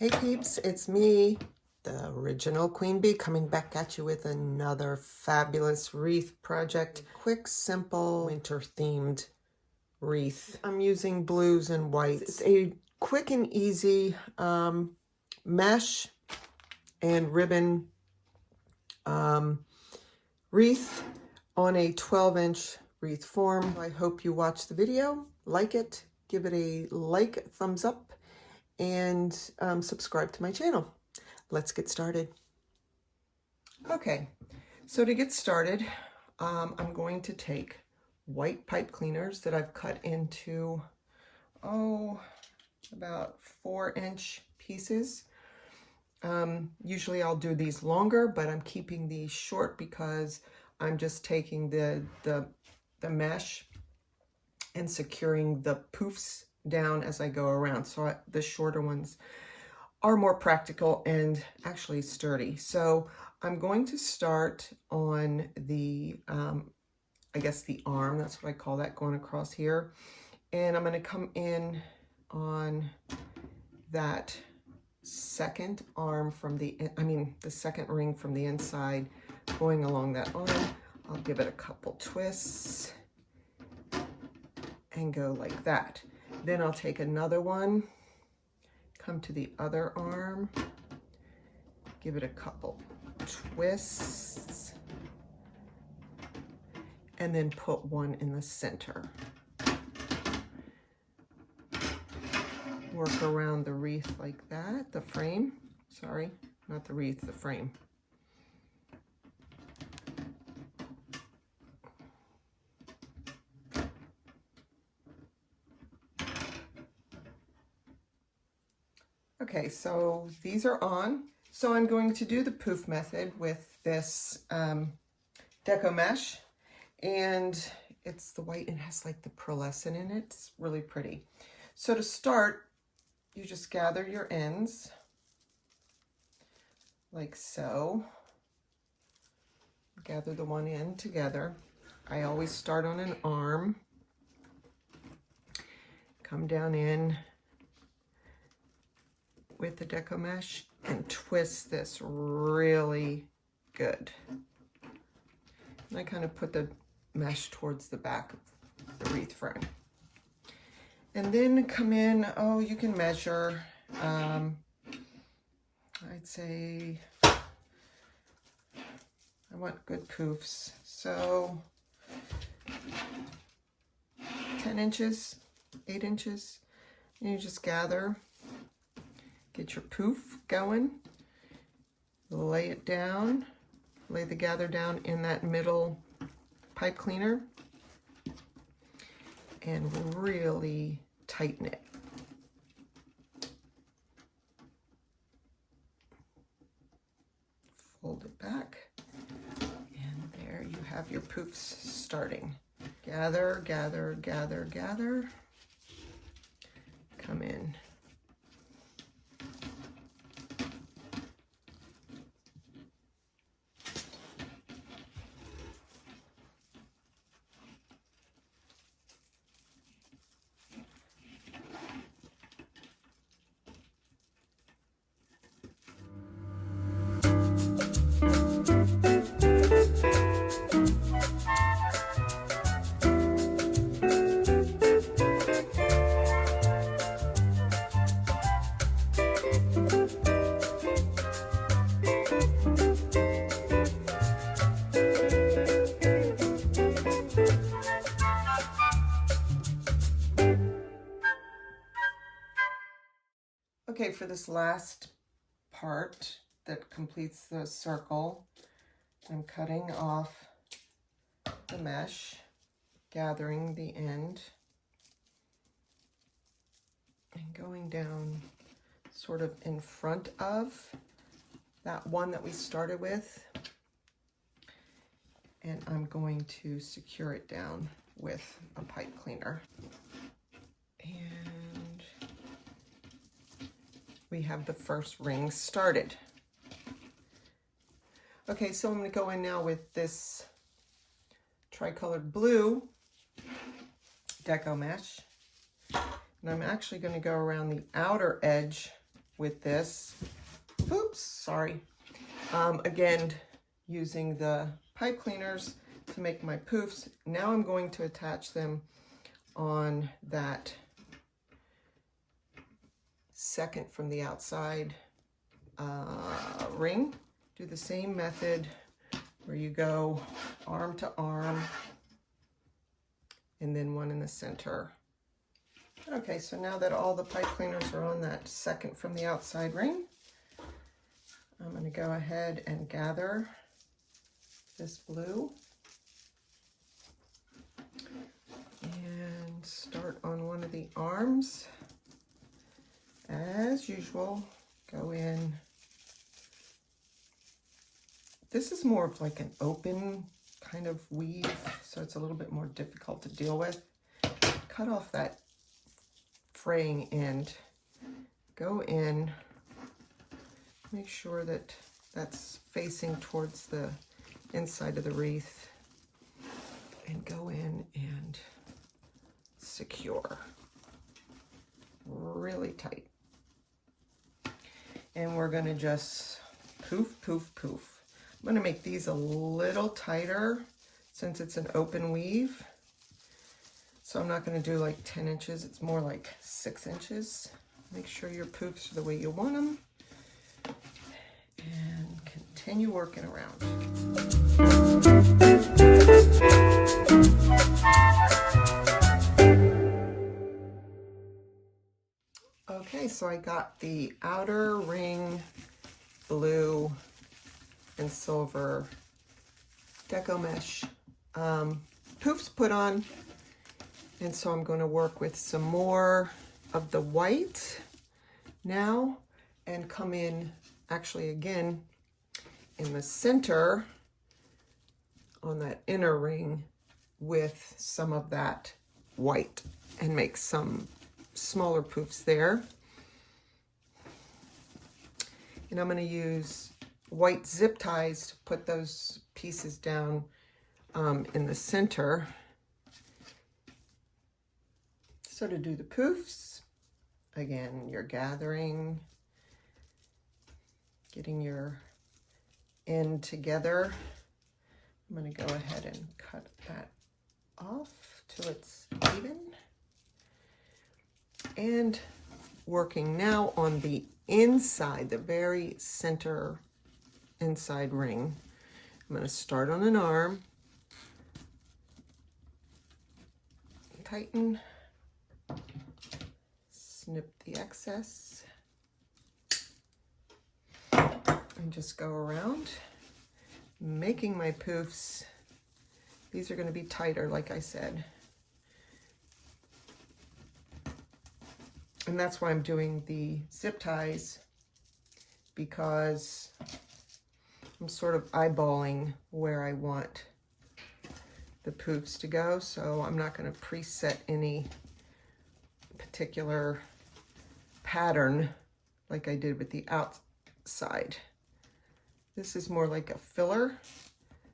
Hey peeps, it's me, the original QueenBee, coming back at you with another fabulous wreath project. Quick, simple, winter-themed wreath. I'm using blues and whites. It's a quick and easy mesh and ribbon wreath on a 12-inch wreath form. I hope you watch the video, like it, give it a like, thumbs up, and subscribe to my channel. Let's get started. Okay, so to get started, I'm going to take white pipe cleaners that I've cut into, about 4-inch pieces. Usually I'll do these longer, but I'm keeping these short because I'm just taking the mesh and securing the poofs down as I go around. So the shorter ones are more practical and actually sturdy. So I'm going to start on the, I guess the arm, that's what I call that, going across here. And I'm going to come in on that second arm from the second ring from the inside, going along that arm. I'll give it a couple twists and go like that. Then I'll take another one, come to the other arm, give it a couple twists, and then put one in the center. Work around the wreath like that, the frame, sorry, not the wreath, the frame. Okay, so these are on. So I'm going to do the poof method with this Deco mesh, and it's the white and has like the pearlescent in it. It's really pretty. So to start, you just gather your ends like so. Gather the one end together. I always start on an arm. Come down in with the Deco mesh and twist this really good. And I kind of put the mesh towards the back of the wreath frame. And then come in, you can measure, I'd say, I want good poofs, so 10 inches, 8 inches, and you just gather. Get your poof going, lay it down, lay the gather down in that middle pipe cleaner, and really tighten it. Fold it back, and there you have your poofs starting. Gather, gather, gather, gather, come in. Okay, for this last part that completes the circle, I'm cutting off the mesh, gathering the end, and going down sort of in front of that one that we started with. And I'm going to secure it down with a pipe cleaner. And we have the first ring started. Okay, so I'm going to go in now with this tricolored blue Deco mesh, and I'm actually going to go around the outer edge with this. Oops, sorry. Again, using the pipe cleaners to make my poofs. Now I'm going to attach them on that second from the outside ring. Do the same method where you go arm to arm and then one in the center. Okay, so now that all the pipe cleaners are on that second from the outside ring, I'm going to go ahead and gather this blue and start on one of the arms. As usual, go in. This is more of like an open kind of weave, so it's a little bit more difficult to deal with. Cut off that fraying end, go in, make sure that that's facing towards the inside of the wreath, and go in and secure really tight. And we're going to just poof, poof, poof. I'm going to make these a little tighter since it's an open weave. So I'm not going to do like 10 inches, it's more like 6 inches. Make sure your poofs are the way you want them. And continue working around. Okay, so I got the outer ring blue and silver deco mesh poofs put on. And so I'm going to work with some more of the white now and come in actually again in the center on that inner ring with some of that white and make some smaller poofs there. And I'm going to use white zip ties to put those pieces down in the center. So to do the poofs, again, you're gathering, getting your end together. I'm going to go ahead and cut that off till it's even. And working now on the inside, the very center inside ring. I'm going to start on an arm, tighten, snip the excess, and just go around making my poofs. These are going to be tighter, like I said. And that's why I'm doing the zip ties, because I'm sort of eyeballing where I want the poofs to go. So I'm not going to preset any particular pattern like I did with the outside. This is more like a filler.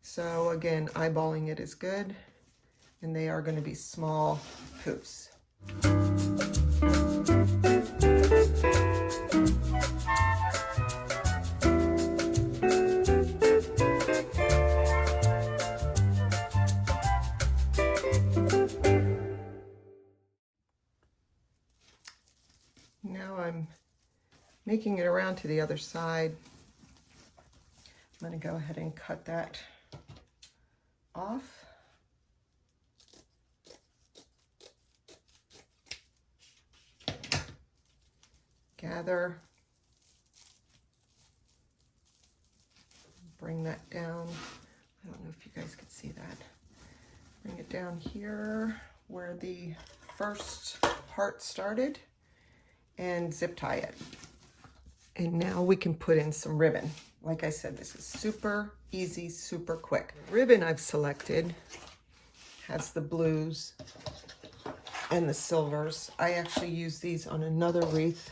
So again, eyeballing it is good. And they are going to be small poofs. Now I'm making it around to the other side. I'm going to go ahead and cut that off. Gather, bring that down. I don't know if you guys could see that. Bring it down here where the first part started and zip tie it. And now we can put in some ribbon. Like I said, this is super easy, super quick. The ribbon I've selected has the blues and the silvers. I actually use these on another wreath,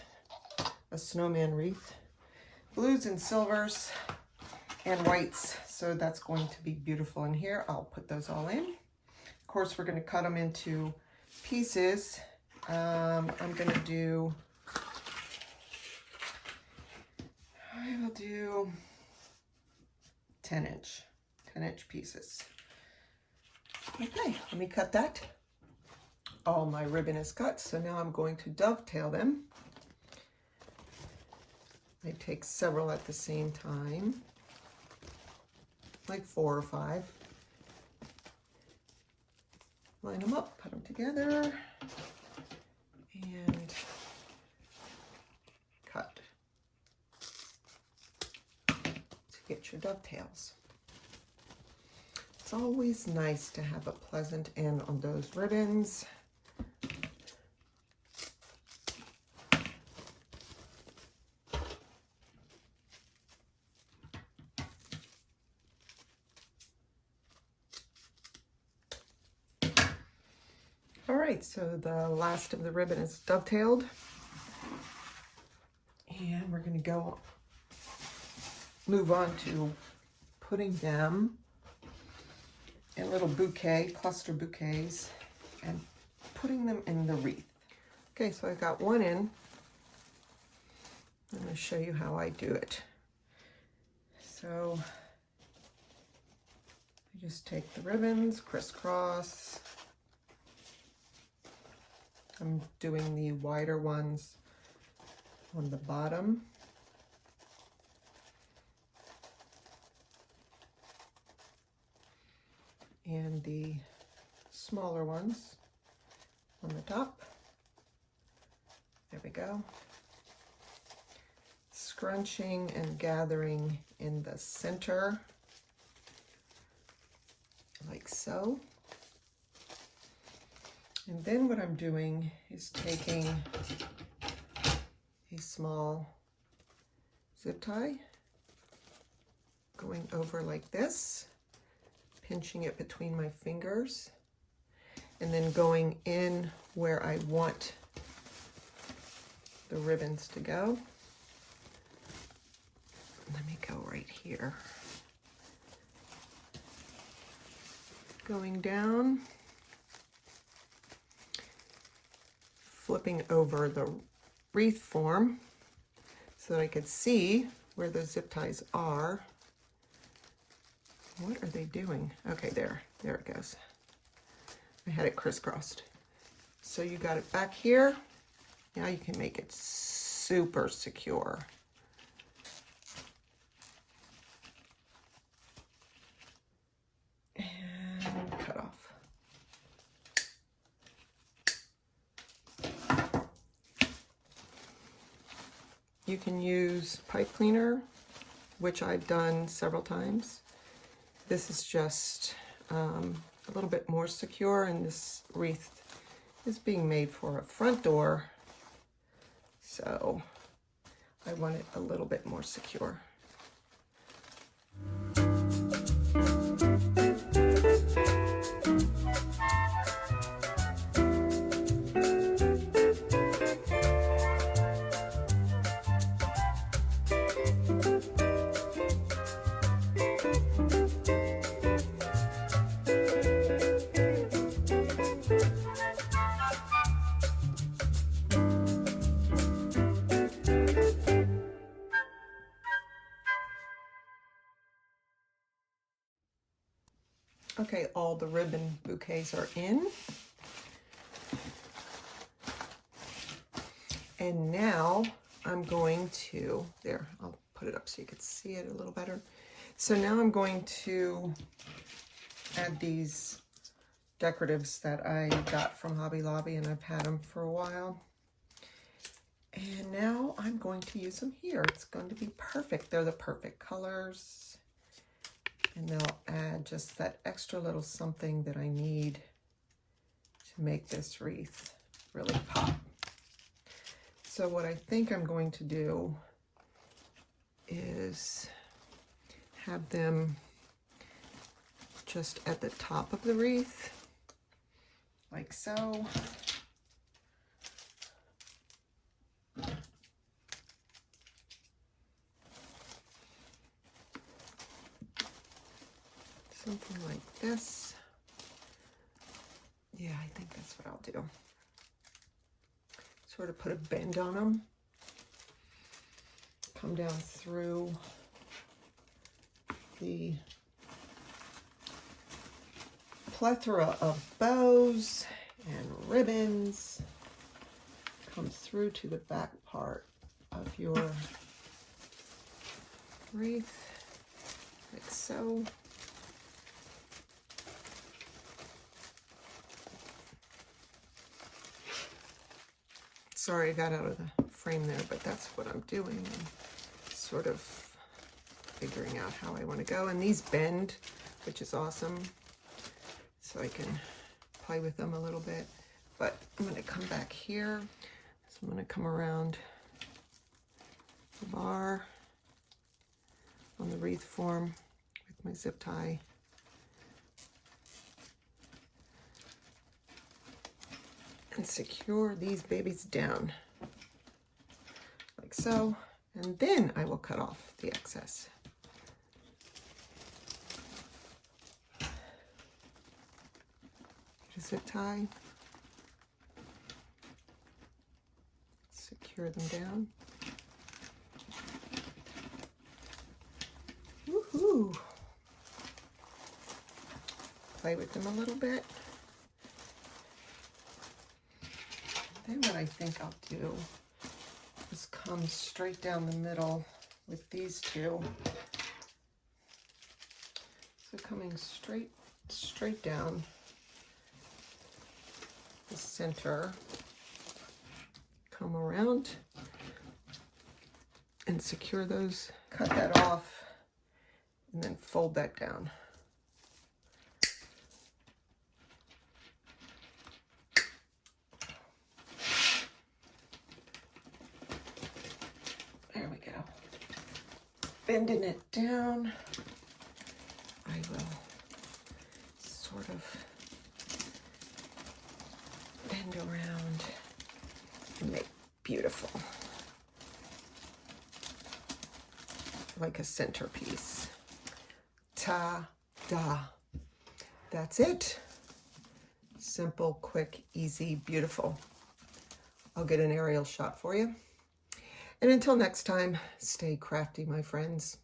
a snowman wreath. Blues and silvers and whites, so that's going to be beautiful in here. I'll put those all in. Of course, we're going to cut them into pieces. I'm going to do I'll do 10-inch pieces. Okay, let me cut that. All my ribbon is cut, so now I'm going to dovetail them. I take several at the same time, like 4 or 5. Line them up, put them together, and cut to get your dovetails. It's always nice to have a pleasant end on those ribbons. All right, so the last of the ribbon is dovetailed, and we're going to move on to putting them in little cluster bouquets, and putting them in the wreath. Okay, so I got one in. I'm going to show you how I do it. So I just take the ribbons, crisscross. I'm doing the wider ones on the bottom. And the smaller ones on the top. There we go. Scrunching and gathering in the center, like so. And then what I'm doing is taking a small zip tie, going over like this, pinching it between my fingers, and then going in where I want the ribbons to go. Let me go right here. Going down, flipping over the wreath form so that I could see where the zip ties are. What are they doing? Okay, there it goes. I had it crisscrossed. So you got it back here. Now you can make it super secure. And cut off. You can use pipe cleaner, which I've done several times. This is just a little bit more secure, and this wreath is being made for a front door, so I want it a little bit more secure. Okay, all the ribbon bouquets are in. And now I'm going to, there, I'll put it up so you can see it a little better. So now I'm going to add these decoratives that I got from Hobby Lobby, and I've had them for a while. And now I'm going to use them here. It's going to be perfect. They're the perfect colors. And they'll add just that extra little something that I need to make this wreath really pop. So what I think I'm going to do is have them just at the top of the wreath, like so. Something like this. Yeah, I think that's what I'll do. Sort of put a bend on them. come down through the plethora of bows and ribbons, come through to the back part of your wreath, like so. Sorry, I got out of the frame there, but that's what I'm doing. I'm sort of figuring out how I want to go. And these bend, which is awesome. So I can play with them a little bit. But I'm going to come back here. So I'm going to come around the bar on the wreath form with my zip tie. And secure these babies down like so, and then I will cut off the excess. Zip tie, secure them down. Woohoo! Play with them a little bit. Then what I think I'll do is come straight down the middle with these two. So coming straight down the center, come around and secure those, cut that off, and then fold that down. There we go. Bending it down, I will sort of bend around and make beautiful, like a centerpiece. Ta-da! That's it. Simple, quick, easy, beautiful. I'll get an aerial shot for you. And until next time, stay crafty, my friends.